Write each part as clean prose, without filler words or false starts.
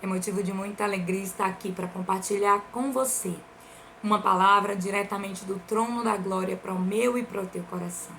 É motivo de muita alegria estar aqui para compartilhar com você uma palavra diretamente do trono da glória para o meu e para o teu coração.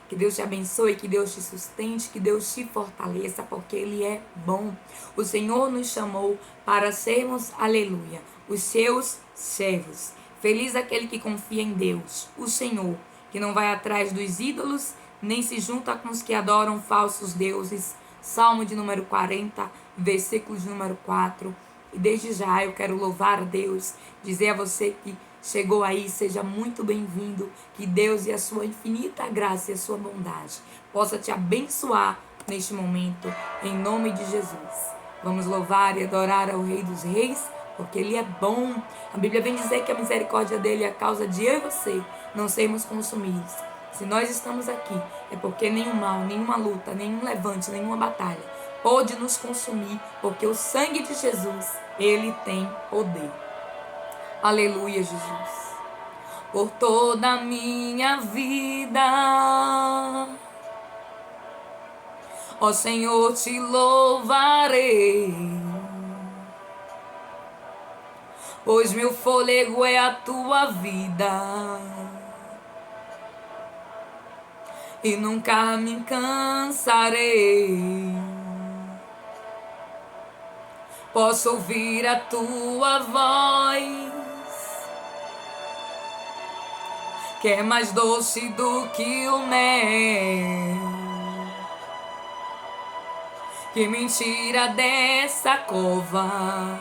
Que Deus te abençoe, que Deus te sustente, que Deus te fortaleça, porque Ele é bom. O Senhor nos chamou para sermos, aleluia, os seus servos. Feliz aquele que confia em Deus, o Senhor, que não vai atrás dos ídolos, nem se junta com os que adoram falsos deuses. Salmo de número 40, versículo de número 4. E desde já eu quero louvar a Deus, dizer a você que chegou aí, seja muito bem-vindo, que Deus e a sua infinita graça e a sua bondade possa te abençoar neste momento, em nome de Jesus. Vamos louvar e adorar ao Rei dos Reis, porque Ele é bom. A Bíblia vem dizer que a misericórdia dEle é a causa de eu e você não sermos consumidos. Se nós estamos aqui, é porque nenhum mal, nenhuma luta, nenhum levante, nenhuma batalha pode nos consumir, porque o sangue de Jesus, Ele tem poder. Aleluia, Jesus. Por toda a minha vida, ó Senhor, te louvarei, pois meu fôlego é a tua vida e nunca me cansarei. Posso ouvir a tua voz, que é mais doce do que o mel, que me tira dessa cova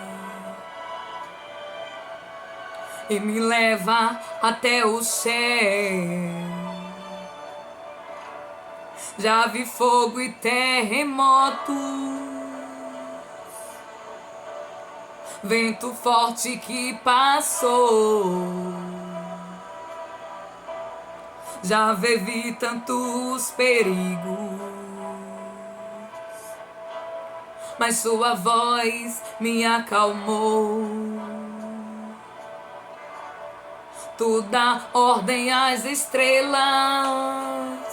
e me leva até o céu. Já vi fogo e terremoto, vento forte que passou. Já vivi tantos perigos, mas sua voz me acalmou. Tu dá ordem às estrelas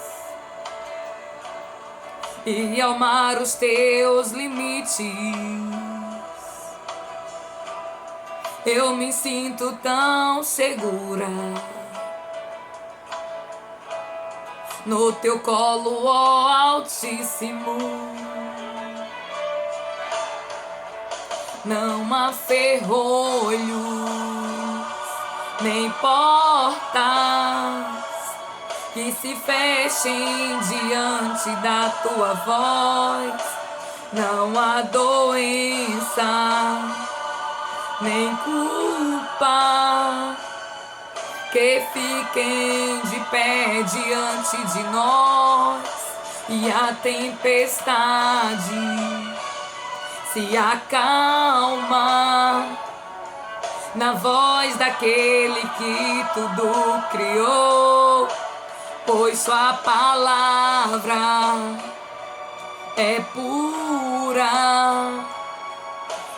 e ao mar os teus limites. Eu me sinto tão segura no teu colo, ó Altíssimo. Não há ferrolhos nem portas que se fechem diante da tua voz. Não há doença nem culpa que fiquem de pé diante de nós. E a tempestade se acalma na voz daquele que tudo criou, pois sua palavra é pura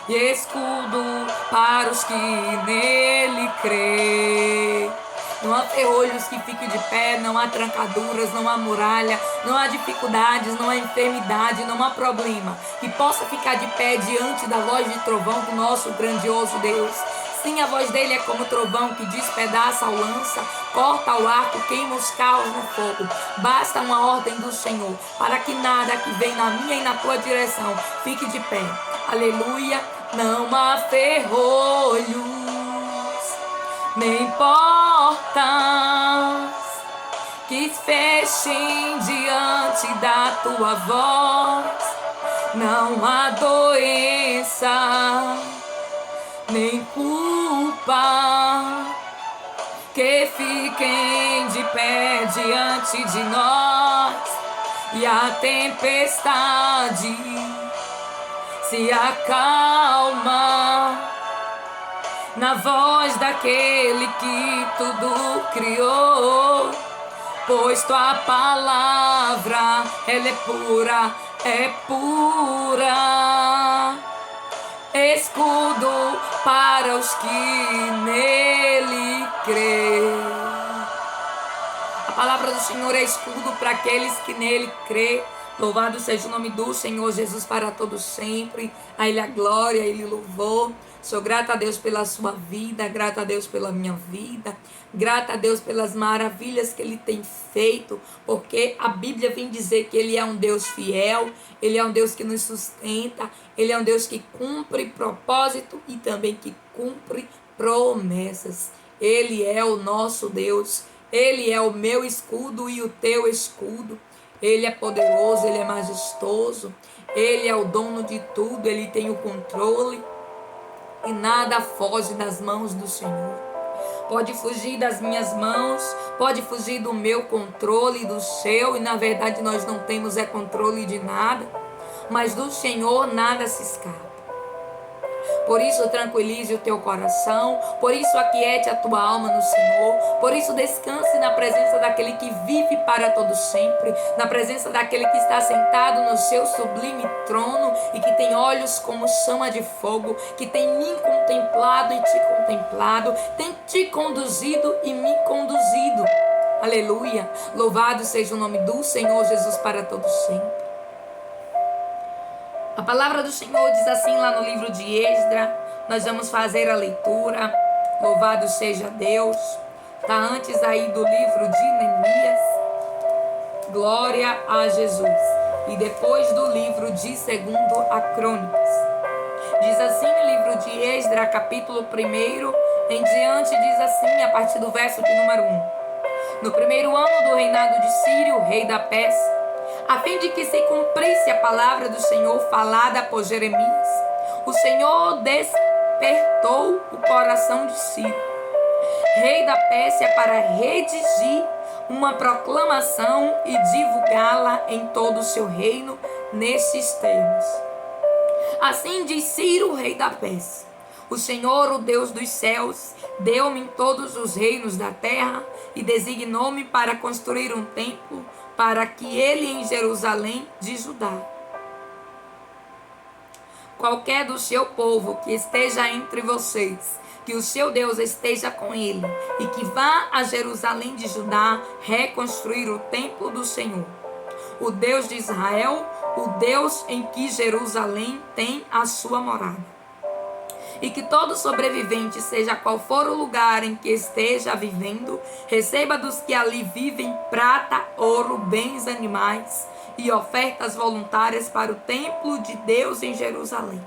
e escudo para os que nele crê. Não há ferrolhos que fiquem de pé, não há trancaduras, não há muralha, não há dificuldades, não há enfermidade, não há problema que possa ficar de pé diante da voz de trovão do nosso grandioso Deus. Sim, a voz dele é como trovão que despedaça a lança, corta o arco, queima os carros no fogo. Basta uma ordem do Senhor para que nada que vem na minha e na tua direção fique de pé. Aleluia. Não há ferrolhos nem portas que fechem diante da tua voz. Não há doença nem culpa que fiquem de pé diante de nós. E a tempestade se acalma na voz daquele que tudo criou, pois tua palavra, ela é pura, escudo para os que nele crê. A palavra do Senhor é escudo para aqueles que nele crê, Louvado seja o nome do Senhor Jesus para todos sempre. A Ele a glória, a Ele o louvor. Sou grata a Deus pela sua vida, grata a Deus pela minha vida, grata a Deus pelas maravilhas que Ele tem feito, porque a Bíblia vem dizer que Ele é um Deus fiel, Ele é um Deus que nos sustenta, Ele é um Deus que cumpre propósito e também que cumpre promessas. Ele é o nosso Deus, Ele é o meu escudo e o teu escudo. Ele é poderoso, Ele é majestoso, Ele é o dono de tudo, Ele tem o controle e nada foge das mãos do Senhor. Pode fugir das minhas mãos, pode fugir do meu controle, do seu, e na verdade nós não temos controle de nada, mas do Senhor nada se escapa. Por isso tranquilize o teu coração, por isso aquiete a tua alma no Senhor, por isso descanse na presença daquele que vive para todo sempre, na presença daquele que está sentado no seu sublime trono e que tem olhos como chama de fogo, que tem me contemplado e te contemplado, tem te conduzido e me conduzido. Aleluia! Louvado seja o nome do Senhor Jesus para todo sempre. A palavra do Senhor diz assim lá no livro de Esdras. Nós vamos fazer a leitura. Louvado seja Deus. Está antes aí do livro de Neemias. Glória a Jesus. E depois do livro de 2 a Crônicas. Diz assim o livro de Esdras, capítulo 1, em diante, diz assim, a partir do verso de número 1. No primeiro ano do reinado de Círio, rei da Pérsia, a fim de que se cumprisse a palavra do Senhor falada por Jeremias, o Senhor despertou o coração de Ciro, rei da Pérsia, para redigir uma proclamação e divulgá-la em todo o seu reino, nestes termos. Assim diz Ciro, rei da Pérsia: o Senhor, o Deus dos céus, deu-me todos os reinos da terra e designou-me para construir um templo para que ele em Jerusalém de Judá. Qualquer do seu povo que esteja entre vocês, que o seu Deus esteja com ele e que vá a Jerusalém de Judá reconstruir o templo do Senhor, o Deus de Israel, o Deus em que Jerusalém tem a sua morada. E que todo sobrevivente, seja qual for o lugar em que esteja vivendo, receba dos que ali vivem prata, ouro, bens animais e ofertas voluntárias para o templo de Deus em Jerusalém.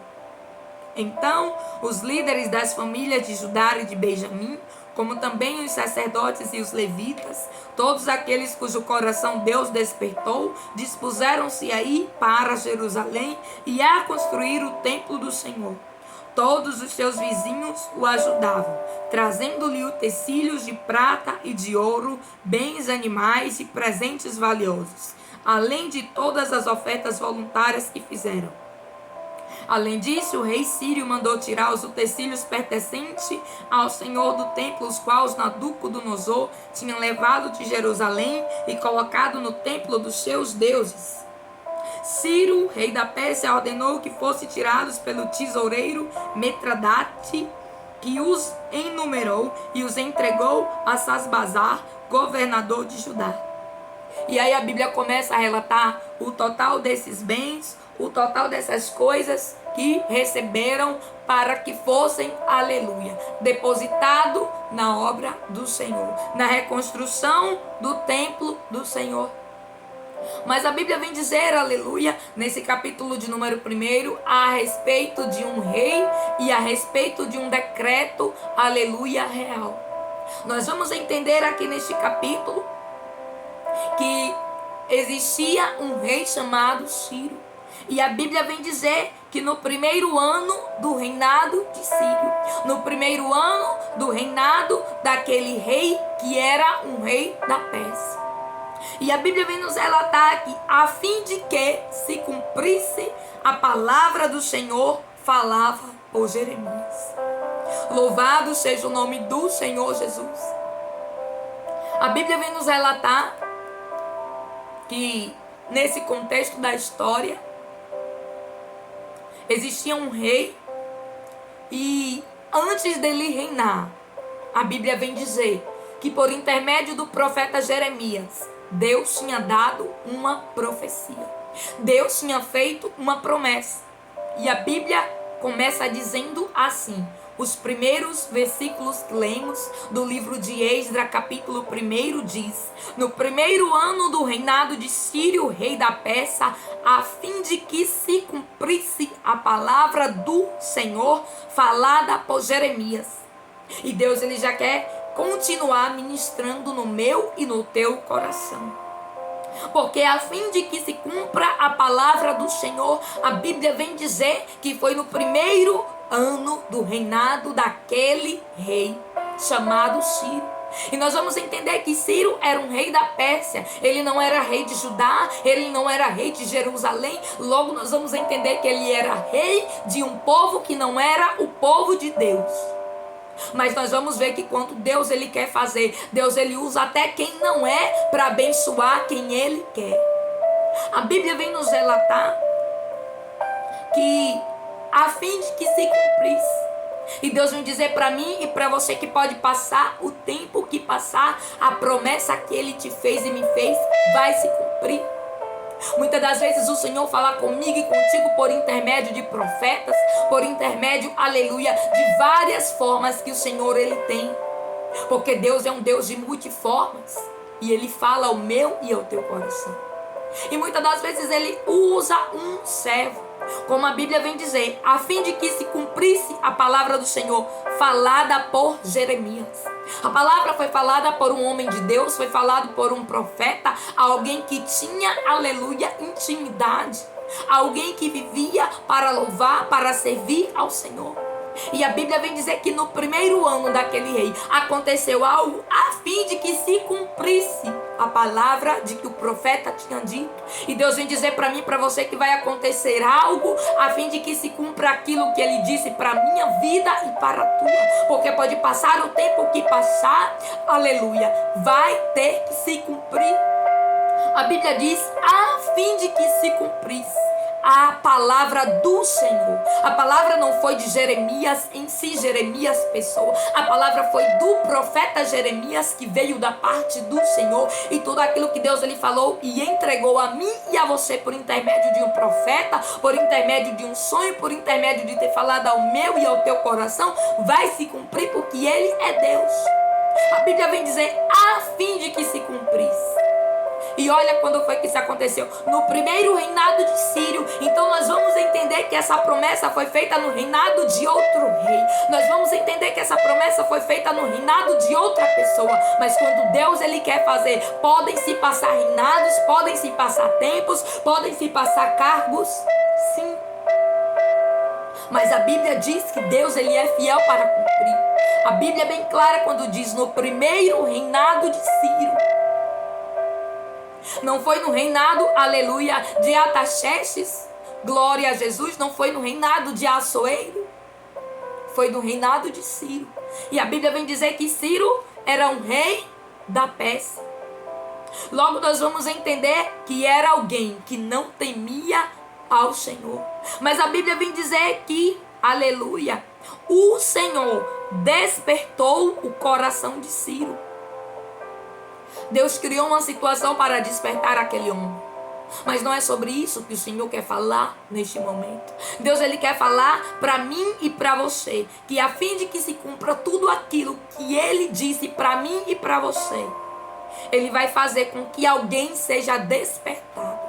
Então, os líderes das famílias de Judá e de Benjamim, como também os sacerdotes e os levitas, todos aqueles cujo coração Deus despertou, dispuseram-se a ir para Jerusalém e a construir o templo do Senhor. Todos os seus vizinhos o ajudavam, trazendo-lhe utensílios de prata e de ouro, bens animais e presentes valiosos, além de todas as ofertas voluntárias que fizeram. Além disso, o rei Sírio mandou tirar os utensílios pertencentes ao Senhor do templo, os quais Nabucodonosor tinha levado de Jerusalém e colocado no templo dos seus deuses. Ciro, rei da Pérsia, ordenou que fossem tirados pelo tesoureiro Mitradate, que os enumerou e os entregou a Sasbazar, governador de Judá. E aí a Bíblia começa a relatar o total desses bens, o total dessas coisas que receberam para que fossem, aleluia, depositado na obra do Senhor, na reconstrução do templo do Senhor. Mas a Bíblia vem dizer, aleluia, nesse capítulo de número 1, a respeito de um rei e a respeito de um decreto, aleluia, real. Nós vamos entender aqui neste capítulo que existia um rei chamado Ciro. E a Bíblia vem dizer que no primeiro ano do reinado de Círio, no primeiro ano do reinado daquele rei que era um rei da Pérsia. E a Bíblia vem nos relatar que, a fim de que se cumprisse a palavra do Senhor, falava por Jeremias. Louvado seja o nome do Senhor Jesus. A Bíblia vem nos relatar que, nesse contexto da história, existia um rei e, antes dele reinar, a Bíblia vem dizer que, por intermédio do profeta Jeremias, Deus tinha dado uma profecia. Deus tinha feito uma promessa. E a Bíblia começa dizendo assim. Os primeiros versículos que lemos do livro de Esdras, capítulo 1, diz: no primeiro ano do reinado de Círio, rei da Pérsia, a fim de que se cumprisse a palavra do Senhor falada por Jeremias. E Deus, ele já quer continuar ministrando no meu e no teu coração. Porque a fim de que se cumpra a palavra do Senhor, a Bíblia vem dizer que foi no primeiro ano do reinado daquele rei chamado Ciro. E nós vamos entender que Ciro era um rei da Pérsia. Ele não era rei de Judá, ele não era rei de Jerusalém. Logo nós vamos entender que ele era rei de um povo que não era o povo de Deus. Mas nós vamos ver que quando Deus ele quer fazer, Deus ele usa até quem não é para abençoar quem ele quer. A Bíblia vem nos relatar que a fim de que se cumprisse. E Deus vem dizer para mim e para você que pode passar o tempo que passar, a promessa que ele te fez e me fez vai se cumprir. Muitas das vezes o Senhor fala comigo e contigo por intermédio de profetas, por intermédio, aleluia, de várias formas que o Senhor ele tem. Porque Deus é um Deus de multiformas e ele fala ao meu e ao teu coração. E muitas das vezes ele usa um servo, como a Bíblia vem dizer, a fim de que se cumprisse a palavra do Senhor falada por Jeremias. A palavra foi falada por um homem de Deus, foi falado por um profeta, alguém que tinha, aleluia, intimidade, alguém que vivia para louvar, para servir ao Senhor. E a Bíblia vem dizer que no primeiro ano daquele rei aconteceu algo a fim de que se cumprisse a palavra de que o profeta tinha dito. E Deus vem dizer para mim e para você que vai acontecer algo a fim de que se cumpra aquilo que ele disse para a minha vida e para a tua. Porque pode passar o tempo que passar, aleluia, vai ter que se cumprir. A Bíblia diz a fim de que se cumprisse a palavra do Senhor. A palavra não foi de Jeremias em si, Jeremias pessoa. A palavra foi do profeta Jeremias, que veio da parte do Senhor. E tudo aquilo que Deus ele falou e entregou a mim e a você por intermédio de um profeta, por intermédio de um sonho, por intermédio de ter falado ao meu e ao teu coração, vai se cumprir porque ele é Deus. A Bíblia vem dizer a fim de que se cumprisse. E olha quando foi que isso aconteceu. No primeiro reinado de Círio. Então nós vamos entender que essa promessa foi feita no reinado de outro rei. Nós vamos entender que essa promessa foi feita no reinado de outra pessoa. Mas quando Deus ele quer fazer, podem se passar reinados, podem se passar tempos, podem se passar cargos. Sim. Mas a Bíblia diz que Deus ele é fiel para cumprir. A Bíblia é bem clara quando diz no primeiro reinado de Círio. Não foi no reinado, aleluia, de Artaxerxes, glória a Jesus. Não foi no reinado de Assuero, foi no reinado de Ciro. E a Bíblia vem dizer que Ciro era um rei da Pérsia. Logo nós vamos entender que era alguém que não temia ao Senhor. Mas a Bíblia vem dizer que, aleluia, o Senhor despertou o coração de Ciro. Deus criou uma situação para despertar aquele homem. Mas não é sobre isso que o Senhor quer falar neste momento. Deus ele quer falar para mim e para você, que a fim de que se cumpra tudo aquilo que ele disse para mim e para você, ele vai fazer com que alguém seja despertado.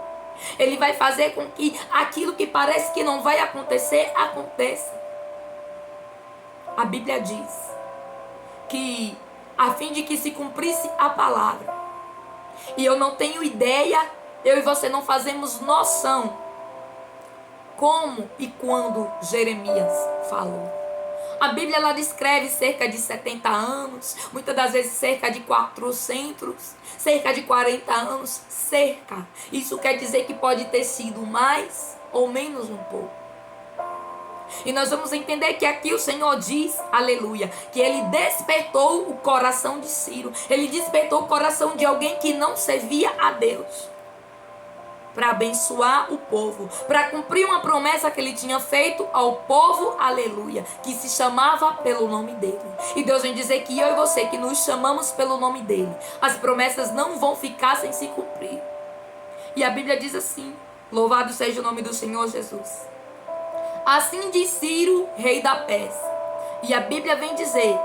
Ele vai fazer com que aquilo que parece que não vai acontecer, aconteça. A Bíblia diz que a fim de que se cumprisse a palavra. E eu não tenho ideia, eu e você não fazemos noção como e quando Jeremias falou. A Bíblia ela descreve cerca de 70 anos, muitas das vezes cerca de 400, cerca de 40 anos, cerca. Isso quer dizer que pode ter sido mais ou menos um pouco. E nós vamos entender que aqui o Senhor diz, aleluia, que ele despertou o coração de Ciro. Ele despertou o coração de alguém que não servia a Deus, para abençoar o povo, para cumprir uma promessa que ele tinha feito ao povo, aleluia, que se chamava pelo nome dele. E Deus vem dizer que eu e você, que nos chamamos pelo nome dele, as promessas não vão ficar sem se cumprir. E a Bíblia diz assim, Louvado seja o nome do Senhor Jesus. Assim diz Ciro, rei da Pérsia. E a Bíblia vem dizer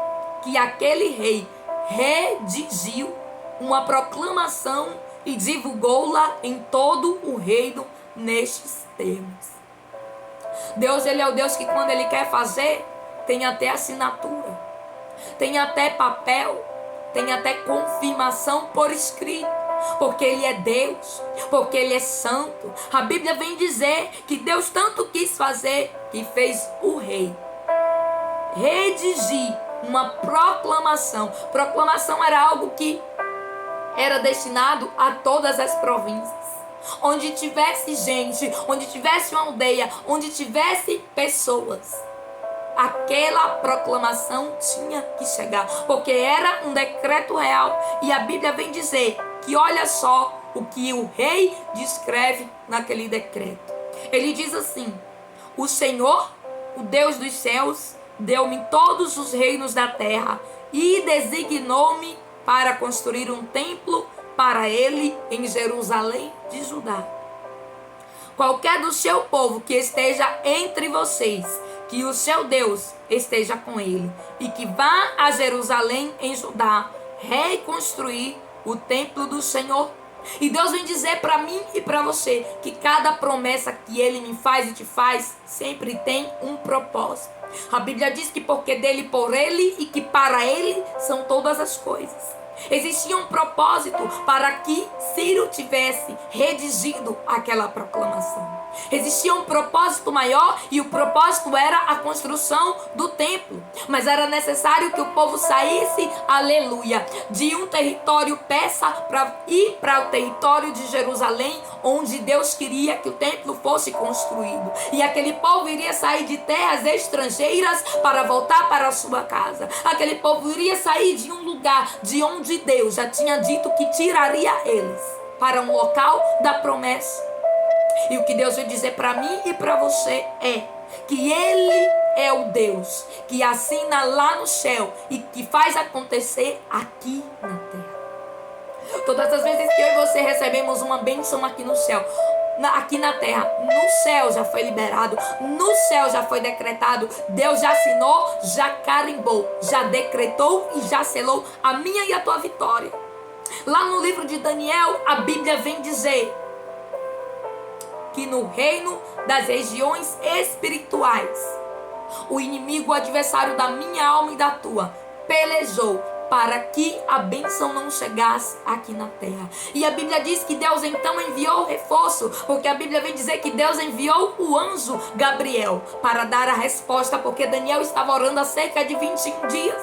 que aquele rei redigiu uma proclamação e divulgou-la em todo o reino nestes termos. Deus, ele é o Deus que quando ele quer fazer, tem até assinatura, tem até papel, tem até confirmação por escrito, porque ele é Deus, porque ele é santo. A Bíblia vem dizer que Deus tanto quis fazer que fez o rei redigir uma proclamação. Proclamação era algo que era destinado a todas as províncias. Onde tivesse gente, onde tivesse uma aldeia, onde tivesse pessoas, aquela proclamação tinha que chegar, porque era um decreto real. E a Bíblia vem dizer que olha só o que o rei descreve naquele decreto. Ele diz assim: o Senhor, o Deus dos céus, deu-me todos os reinos da terra e designou-me para construir um templo para ele em Jerusalém de Judá. Qualquer do seu povo que esteja entre vocês, que o seu Deus esteja com ele, e que vá a Jerusalém em Judá reconstruir o templo do Senhor. E Deus vem dizer para mim e para você que cada promessa que ele me faz e te faz sempre tem um propósito. A Bíblia diz que porque dele, por ele e que para ele são todas as coisas. Existia um propósito para que Ciro tivesse redigido aquela proclamação. Existia um propósito maior, e o propósito era a construção do templo. Mas era necessário que o povo saísse, aleluia, de um território persa para ir para o território de Jerusalém, onde Deus queria que o templo fosse construído. E aquele povo iria sair de terras estrangeiras para voltar para a sua casa. Aquele povo iria sair de um lugar de onde Deus já tinha dito que tiraria eles para um local da promessa. E o que Deus vai dizer para mim e para você é que ele é o Deus que assina lá no céu e que faz acontecer aqui na terra. Todas as vezes que eu e você recebemos uma bênção aqui no céu, aqui na terra, no céu já foi liberado, no céu já foi decretado, Deus já assinou, já carimbou, já decretou e já selou a minha e a tua vitória. Lá no livro de Daniel, a Bíblia vem dizer que no reino das regiões espirituais, o inimigo, o adversário da minha alma e da tua, pelejou para que a bênção não chegasse aqui na terra. E a Bíblia diz que Deus então enviou reforço, porque a Bíblia vem dizer que Deus enviou o anjo Gabriel para dar a resposta, porque Daniel estava orando há cerca de 21 dias.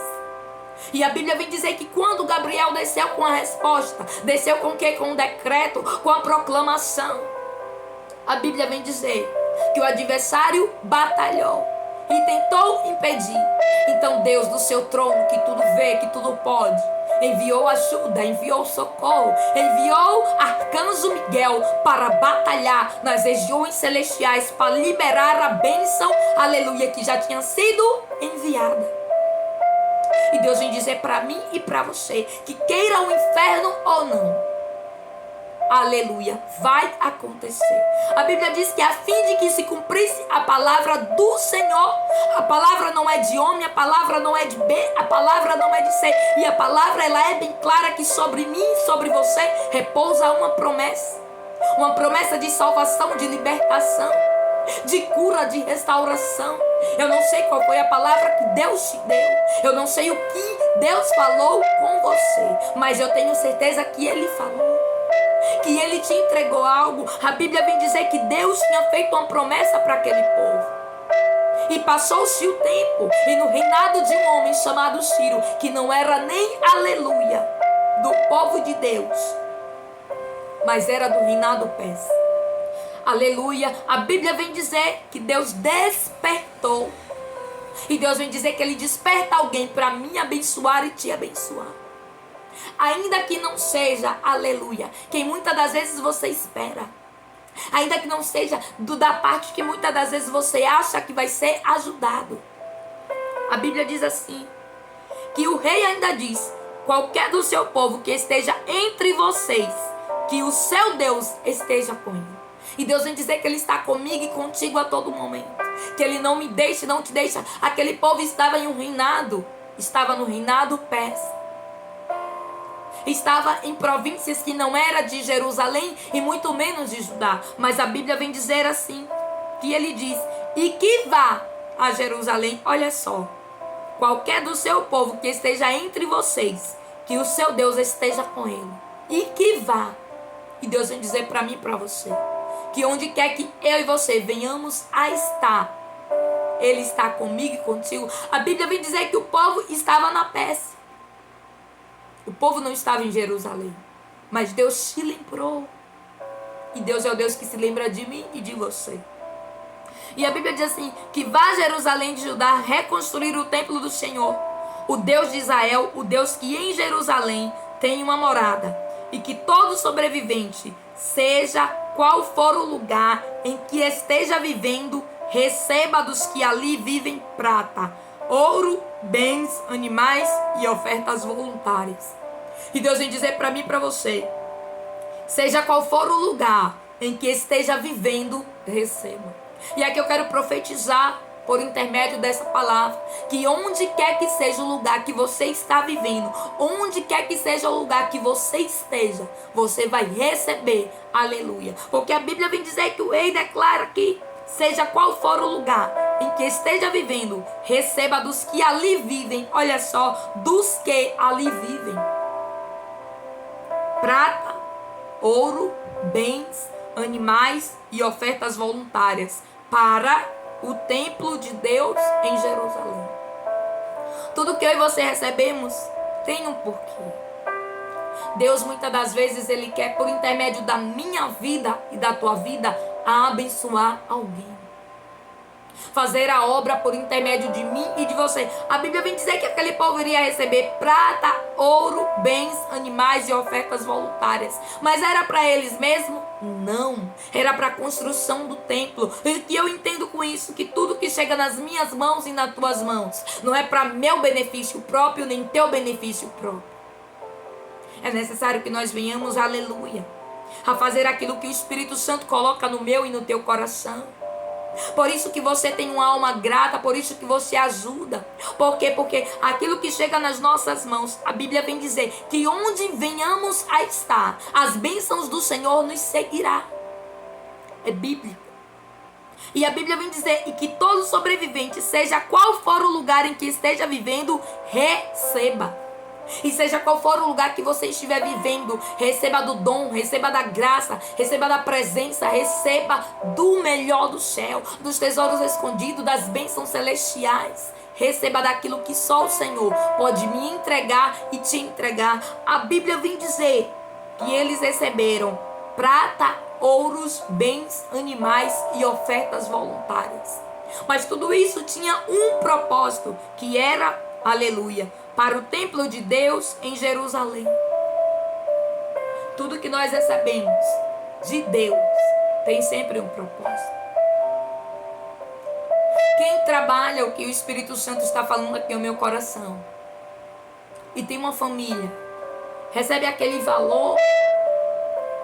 E a Bíblia vem dizer que quando Gabriel desceu com a resposta, desceu com o quê? Com o decreto, com a proclamação. A Bíblia vem dizer que o adversário batalhou e tentou impedir. Então Deus, do seu trono, que tudo vê, que tudo pode, enviou ajuda, enviou socorro, enviou arcanjo Miguel para batalhar nas regiões celestiais, para liberar a bênção, aleluia, que já tinha sido enviada. E Deus vem dizer para mim e para você que queira o inferno ou não, aleluia, vai acontecer. A Bíblia diz que a fim de que se cumprisse a palavra do Senhor, a palavra não é de homem, a palavra não é de B, a palavra não é de C, e a palavra ela é bem clara que sobre mim e sobre você repousa uma promessa de salvação, de libertação, de cura, de restauração. Eu não sei qual foi a palavra que Deus te deu, eu não sei o que Deus falou com você, mas eu tenho certeza que Ele falou, que ele te entregou algo. A Bíblia vem dizer que Deus tinha feito uma promessa para aquele povo. E passou-se o tempo, e no reinado de um homem chamado Ciro, que não era nem aleluia do povo de Deus, mas era do reinado persa. Aleluia. A Bíblia vem dizer que Deus despertou. E Deus vem dizer que Ele desperta alguém para me abençoar e te abençoar. Ainda que não seja, aleluia, quem muitas das vezes você espera. Ainda que não seja da parte que muitas das vezes você acha que vai ser ajudado. A Bíblia diz assim, que o rei ainda diz, qualquer do seu povo que esteja entre vocês, que o seu Deus esteja com ele. E Deus vem dizer que Ele está comigo e contigo a todo momento. Que Ele não me deixa, não te deixa. Aquele povo estava em um reinado. Estava no reinado persa. Estava em províncias que não era de Jerusalém e muito menos de Judá. Mas a Bíblia vem dizer assim, que Ele diz, e que vá a Jerusalém, olha só, qualquer do seu povo que esteja entre vocês, que o seu Deus esteja com ele, e que vá. E Deus vem dizer para mim e para você, que onde quer que eu e você venhamos a estar, Ele está comigo e contigo. A Bíblia vem dizer que o povo estava na Pérsia. O povo não estava em Jerusalém, mas Deus te lembrou. E Deus é o Deus que se lembra de mim e de você. E a Bíblia diz assim, que vá a Jerusalém de Judá reconstruir o templo do Senhor, o Deus de Israel, o Deus que em Jerusalém tem uma morada, e que todo sobrevivente, seja qual for o lugar em que esteja vivendo, receba dos que ali vivem prata, ouro, bens, animais e ofertas voluntárias. E Deus vem dizer para mim e para você, seja qual for o lugar em que esteja vivendo, receba. E aqui eu quero profetizar por intermédio dessa palavra, que onde quer que seja o lugar que você está vivendo, onde quer que seja o lugar que você esteja, você vai receber, aleluia. Porque a Bíblia vem dizer que o rei declara que seja qual for o lugar em que esteja vivendo, receba dos que ali vivem, olha só, dos que ali vivem, prata, ouro, bens, animais e ofertas voluntárias para o templo de Deus em Jerusalém. Tudo que eu e você recebemos tem um porquê. Deus muitas das vezes Ele quer, por intermédio da minha vida e da tua vida, abençoar alguém. Fazer a obra por intermédio de mim e de você. A Bíblia vem dizer que aquele povo iria receber prata, ouro, bens, animais e ofertas voluntárias. Mas era para eles mesmo? Não. Era para a construção do templo. E eu entendo com isso que tudo que chega nas minhas mãos e nas tuas mãos não é para meu benefício próprio nem teu benefício próprio. É necessário que nós venhamos, aleluia, a fazer aquilo que o Espírito Santo coloca no meu e no teu coração. Por isso que você tem uma alma grata, por isso que você ajuda. Por quê? Porque aquilo que chega nas nossas mãos, a Bíblia vem dizer que onde venhamos a estar, as bênçãos do Senhor nos seguirá. É bíblico. E a Bíblia vem dizer, e que todo sobrevivente, seja qual for o lugar em que esteja vivendo, receba. E seja qual for o lugar que você estiver vivendo, receba do dom, receba da graça, receba da presença, receba do melhor do céu, dos tesouros escondidos, das bênçãos celestiais. Receba daquilo que só o Senhor pode me entregar e te entregar. A Bíblia vem dizer que eles receberam prata, ouros, bens, animais e ofertas voluntárias. Mas tudo isso tinha um propósito, que era, aleluia, para o templo de Deus em Jerusalém. Tudo que nós recebemos de Deus tem sempre um propósito. Quem trabalha o que o Espírito Santo está falando aqui no meu coração e tem uma família, recebe aquele valor,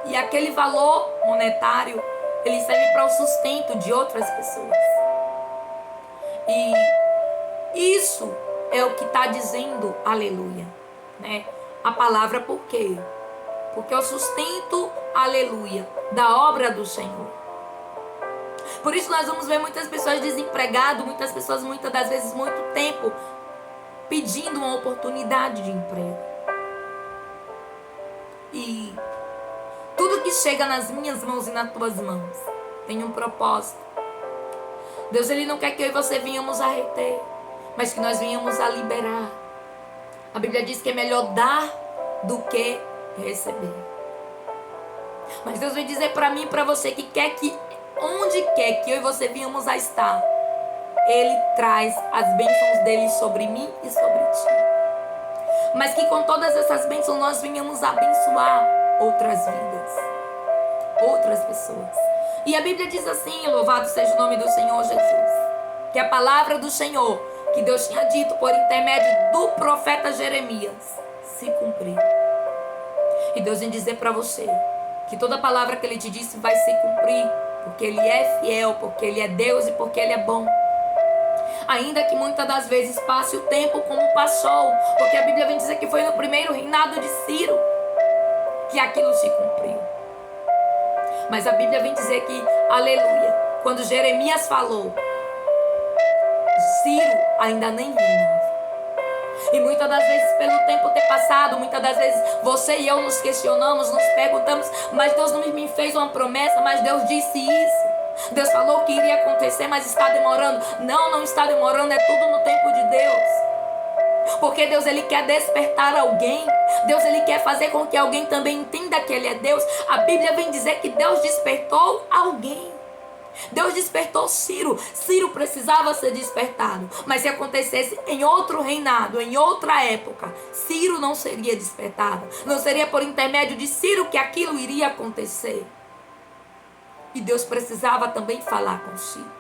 e aquele valor monetário ele serve para o sustento de outras pessoas. E isso é o que está dizendo, aleluia, né? A palavra por quê? Porque é o sustento, aleluia, da obra do Senhor. Por isso nós vamos ver muitas pessoas desempregadas, muitas pessoas, muitas das vezes, muito tempo, pedindo uma oportunidade de emprego. E tudo que chega nas minhas mãos e nas tuas mãos tem um propósito. Deus, Ele não quer que eu e você venhamos a reter, mas que nós venhamos a liberar. A Bíblia diz que é melhor dar do que receber. Mas Deus vai dizer para mim e para você que quer que, onde quer que eu e você venhamos a estar, Ele traz as bênçãos dEle sobre mim e sobre ti. Mas que com todas essas bênçãos nós venhamos a abençoar outras vidas, outras pessoas. E a Bíblia diz assim, louvado seja o nome do Senhor Jesus, que a palavra do Senhor, que Deus tinha dito por intermédio do profeta Jeremias, se cumpriu. E Deus vem dizer para você que toda palavra que Ele te disse vai se cumprir, porque Ele é fiel, porque Ele é Deus e porque Ele é bom. Ainda que muitas das vezes passe o tempo como passou, porque a Bíblia vem dizer que foi no primeiro reinado de Ciro que aquilo se cumpriu. Mas a Bíblia vem dizer que, aleluia, quando Jeremias falou, Ciro ainda nem reinava. E muitas das vezes, pelo tempo ter passado, muitas das vezes você e eu nos questionamos, nos perguntamos, mas Deus não me fez uma promessa, mas Deus disse isso. Deus falou que iria acontecer, mas está demorando. Não, não está demorando, é tudo no tempo de Deus. Porque Deus, Ele quer despertar alguém. Deus, Ele quer fazer com que alguém também entenda que Ele é Deus. A Bíblia vem dizer que Deus despertou alguém. Deus despertou Ciro. Ciro precisava ser despertado. Mas se acontecesse em outro reinado, em outra época, Ciro não seria despertado. Não seria por intermédio de Ciro que aquilo iria acontecer. E Deus precisava também falar com Ciro.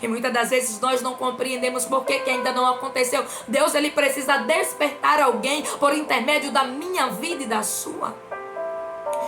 E muitas das vezes nós não compreendemos por que ainda não aconteceu. Deus, Ele precisa despertar alguém por intermédio da minha vida e da sua.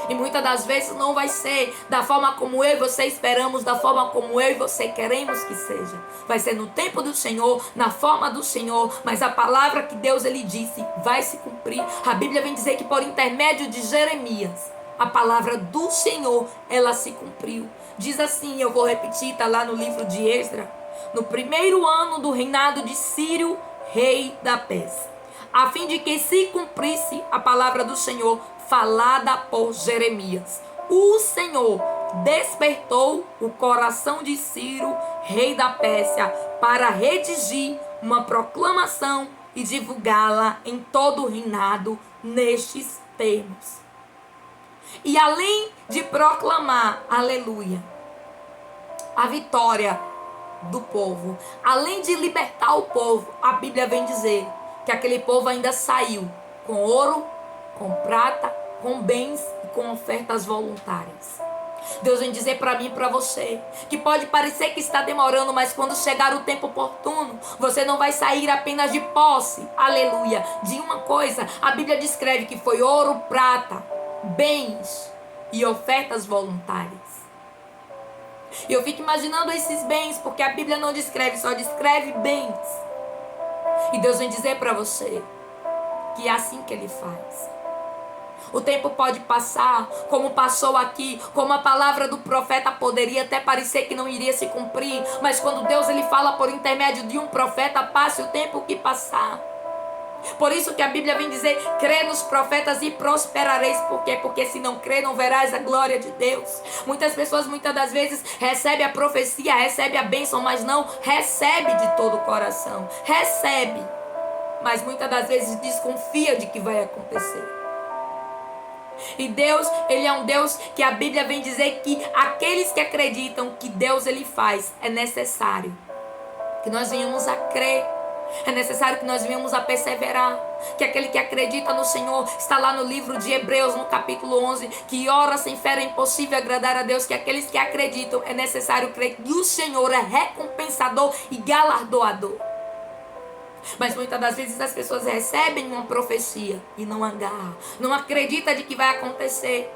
E muitas das vezes não vai ser da forma como eu e você esperamos, da forma como eu e você queremos que seja. Vai ser no tempo do Senhor, na forma do Senhor, mas a palavra que Deus, Ele disse vai se cumprir. A Bíblia vem dizer que por intermédio de Jeremias, a palavra do Senhor, ela se cumpriu. Diz assim, eu vou repetir, está lá no livro de Esdras. No primeiro ano do reinado de Ciro, rei da Pérsia, a fim de que se cumprisse a palavra do Senhor, falada por Jeremias, o Senhor despertou o coração de Ciro, rei da Pérsia, para redigir uma proclamação e divulgá-la em todo o reinado nestes termos. E além de proclamar, aleluia, a vitória do povo, além de libertar o povo, a Bíblia vem dizer que aquele povo ainda saiu com ouro, com prata, com bens e com ofertas voluntárias. Deus vem dizer para mim e para você que pode parecer que está demorando, mas quando chegar o tempo oportuno, você não vai sair apenas de posse, aleluia, de uma coisa. A Bíblia descreve que foi ouro, prata, bens e ofertas voluntárias. E eu fico imaginando esses bens, porque a Bíblia não descreve, só descreve bens. E Deus vem dizer para você que é assim que Ele faz. O tempo pode passar, como passou aqui, como a palavra do profeta poderia até parecer que não iria se cumprir, mas quando Deus, Ele fala por intermédio de um profeta, passe o tempo que passar. Por isso que a Bíblia vem dizer, crê nos profetas e prosperareis. Por quê? Porque se não crê, não verás a glória de Deus. Muitas pessoas, muitas das vezes, recebem a profecia, recebem a bênção, mas não recebe de todo o coração. Recebe, mas muitas das vezes desconfia de que vai acontecer. E Deus, Ele é um Deus que a Bíblia vem dizer que aqueles que acreditam que Deus, Ele faz, é necessário que nós venhamos a crer. É necessário que nós venhamos a perseverar. Que aquele que acredita no Senhor, está lá no livro de Hebreus, no capítulo 11, que ora sem fé é impossível agradar a Deus. Que aqueles que acreditam, é necessário crer que o Senhor é recompensador e galardoador. Mas muitas das vezes as pessoas recebem uma profecia e não agarram, não acredita de que vai acontecer.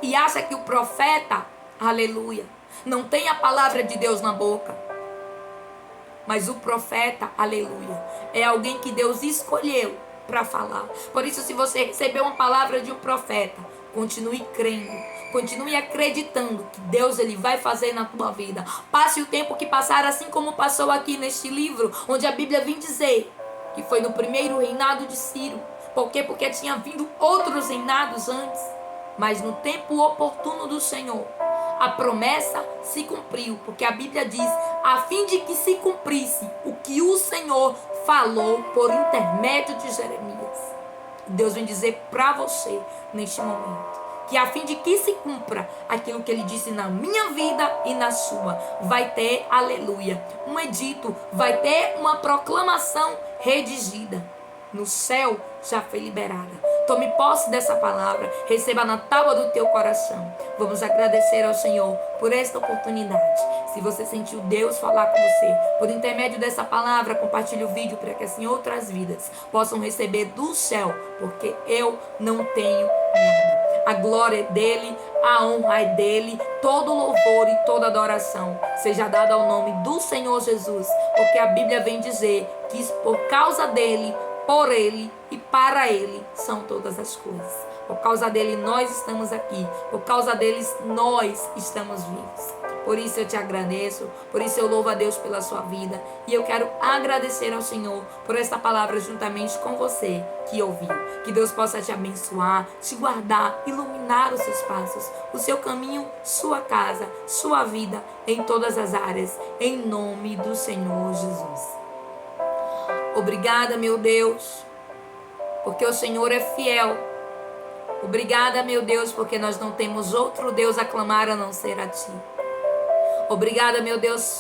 E acha que o profeta, aleluia, não tem a palavra de Deus na boca. Mas o profeta, aleluia, é alguém que Deus escolheu para falar. Por isso, se você recebeu uma palavra de um profeta, continue crendo, continue acreditando que Deus, Ele vai fazer na tua vida. Passe o tempo que passar, assim como passou aqui neste livro, onde a Bíblia vem dizer que foi no primeiro reinado de Ciro. Por quê? Porque tinha vindo outros reinados antes. Mas no tempo oportuno do Senhor, a promessa se cumpriu, porque a Bíblia diz, a fim de que se cumprisse o que o Senhor falou por intermédio de Jeremias. Deus vem dizer para você, neste momento, que a fim de que se cumpra aquilo que Ele disse na minha vida e na sua, vai ter, aleluia, um edito, vai ter uma proclamação redigida. No céu já foi liberada. Tome posse dessa palavra, receba na tábua do teu coração. Vamos agradecer ao Senhor por esta oportunidade. Se você sentiu Deus falar com você, por intermédio dessa palavra, compartilhe o vídeo para que assim outras vidas possam receber do céu, porque eu não tenho nada. A glória é dele, a honra é dele, todo louvor e toda adoração seja dada ao nome do Senhor Jesus, porque a Bíblia vem dizer que por causa dele, por ele e para ele são todas as coisas. Por causa dele nós estamos aqui, por causa deles nós estamos vivos. Por isso eu te agradeço, por isso eu louvo a Deus pela sua vida. E eu quero agradecer ao Senhor por esta palavra juntamente com você que ouviu. Que Deus possa te abençoar, te guardar, iluminar os seus passos, o seu caminho, sua casa, sua vida, em todas as áreas. Em nome do Senhor Jesus. Obrigada, meu Deus, porque o Senhor é fiel. Obrigada, meu Deus, porque nós não temos outro Deus a clamar a não ser a Ti. Obrigada, meu Deus,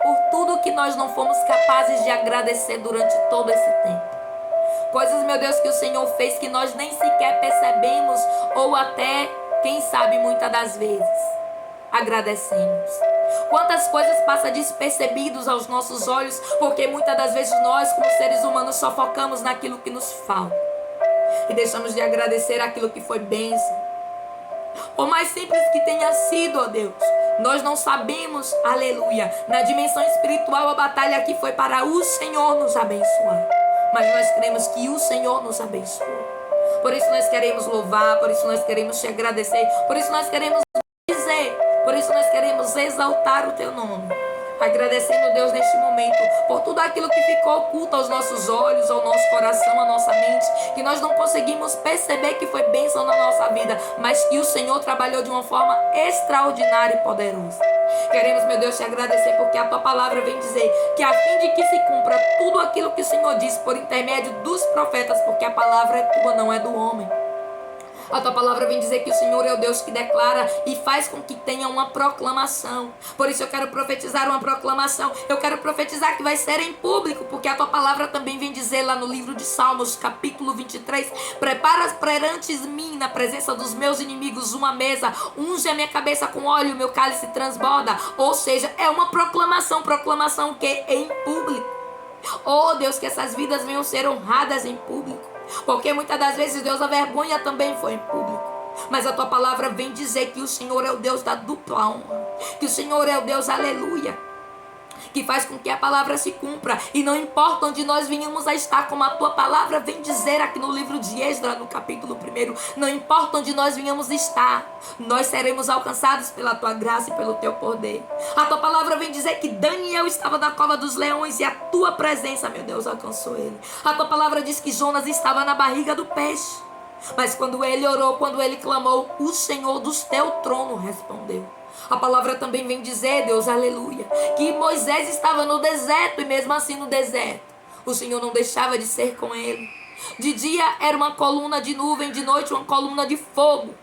por tudo que nós não fomos capazes de agradecer durante todo esse tempo. Coisas, meu Deus, que o Senhor fez que nós nem sequer percebemos ou até, quem sabe, muitas das vezes, agradecemos. Quantas coisas passam despercebidos aos nossos olhos, porque muitas das vezes nós, como seres humanos, só focamos naquilo que nos falta. E deixamos de agradecer aquilo que foi bênção. Por mais simples que tenha sido, ó Deus, nós não sabemos, aleluia, na dimensão espiritual a batalha aqui foi para o Senhor nos abençoar. Mas nós cremos que o Senhor nos abençoou. Por isso nós queremos louvar, por isso nós queremos te agradecer, por isso nós queremos dizer, por isso nós queremos exaltar o teu nome. Agradecendo, Deus, neste momento, por tudo aquilo que ficou oculto aos nossos olhos, ao nosso coração, à nossa mente, que nós não conseguimos perceber que foi bênção na nossa vida, mas que o Senhor trabalhou de uma forma extraordinária e poderosa. Queremos, meu Deus, te agradecer porque a tua palavra vem dizer que a fim de que se cumpra tudo aquilo que o Senhor disse por intermédio dos profetas, porque a palavra é tua, não é do homem. A tua palavra vem dizer que o Senhor é o Deus que declara e faz com que tenha uma proclamação. Por isso eu quero profetizar uma proclamação. Eu quero profetizar que vai ser em público, porque a tua palavra também vem dizer lá no livro de Salmos, capítulo 23, prepara perante mim, na presença dos meus inimigos, uma mesa, unge a minha cabeça com óleo, o meu cálice transborda. Ou seja, é uma proclamação que em público. Oh Deus, que essas vidas venham ser honradas em público. Porque muitas das vezes, Deus, a vergonha também foi em público. Mas a tua palavra vem dizer que o Senhor é o Deus da dupla honra. Que o Senhor é o Deus, aleluia, que faz com que a palavra se cumpra. E não importa onde nós venhamos a estar, como a tua palavra vem dizer aqui no livro de Esdras, no capítulo 1. Não importa onde nós venhamos estar, nós seremos alcançados pela tua graça e pelo teu poder. A tua palavra vem dizer que Daniel estava na cova dos leões e a tua presença, meu Deus, alcançou ele. A tua palavra diz que Jonas estava na barriga do peixe. Mas quando ele orou, quando ele clamou, o Senhor do teu trono respondeu. A palavra também vem dizer, Deus, aleluia, que Moisés estava no deserto e mesmo assim no deserto o Senhor não deixava de ser com ele. De dia era uma coluna de nuvem, de noite uma coluna de fogo.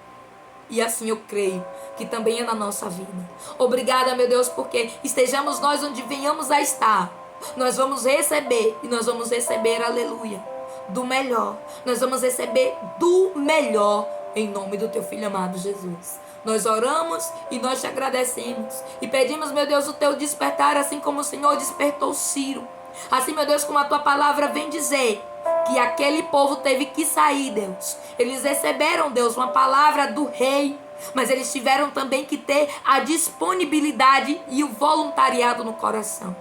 E assim eu creio que também é na nossa vida. Obrigada, meu Deus, porque estejamos nós onde venhamos a estar, nós vamos receber e nós vamos receber, aleluia, do melhor. Nós vamos receber do melhor em nome do teu Filho amado Jesus. Nós oramos e nós te agradecemos e pedimos, meu Deus, o teu despertar, assim como o Senhor despertou Ciro. Assim, meu Deus, como a tua palavra vem dizer que aquele povo teve que sair, Deus. Eles receberam, Deus, uma palavra do rei, mas eles tiveram também que ter a disponibilidade e o voluntariado no coração.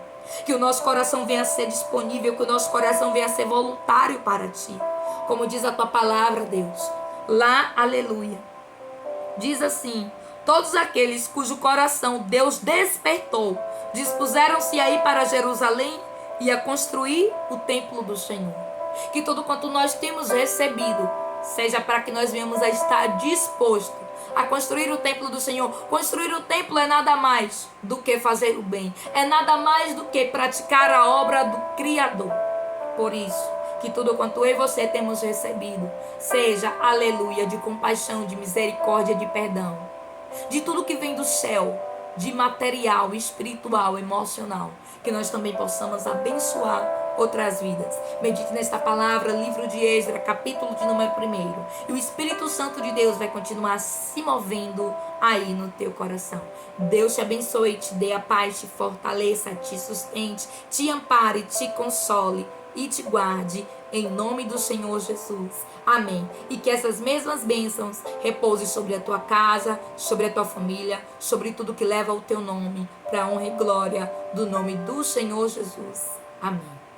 Que o nosso coração venha a ser disponível, que o nosso coração venha a ser voluntário para ti. Como diz a tua palavra, Deus, lá, aleluia, diz assim: todos aqueles cujo coração Deus despertou, dispuseram-se a ir para Jerusalém e a construir o templo do Senhor. Que tudo quanto nós temos recebido seja para que nós venhamos a estar disposto a construir o templo do Senhor. Construir o templo é nada mais do que fazer o bem, é nada mais do que praticar a obra do Criador. Por isso, que tudo quanto eu e você temos recebido seja, aleluia, de compaixão, de misericórdia, de perdão, de tudo que vem do céu, de material, espiritual, emocional, que nós também possamos abençoar outras vidas. Medite nesta palavra, livro de Esdra, capítulo de número 1. E o Espírito Santo de Deus vai continuar se movendo aí no teu coração. Deus te abençoe, te dê a paz, te fortaleça, te sustente, te ampare, te console e te guarde, em nome do Senhor Jesus. Amém. E que essas mesmas bênçãos repousem sobre a tua casa, sobre a tua família, sobre tudo que leva o teu nome, para a honra e glória do nome do Senhor Jesus. Amém.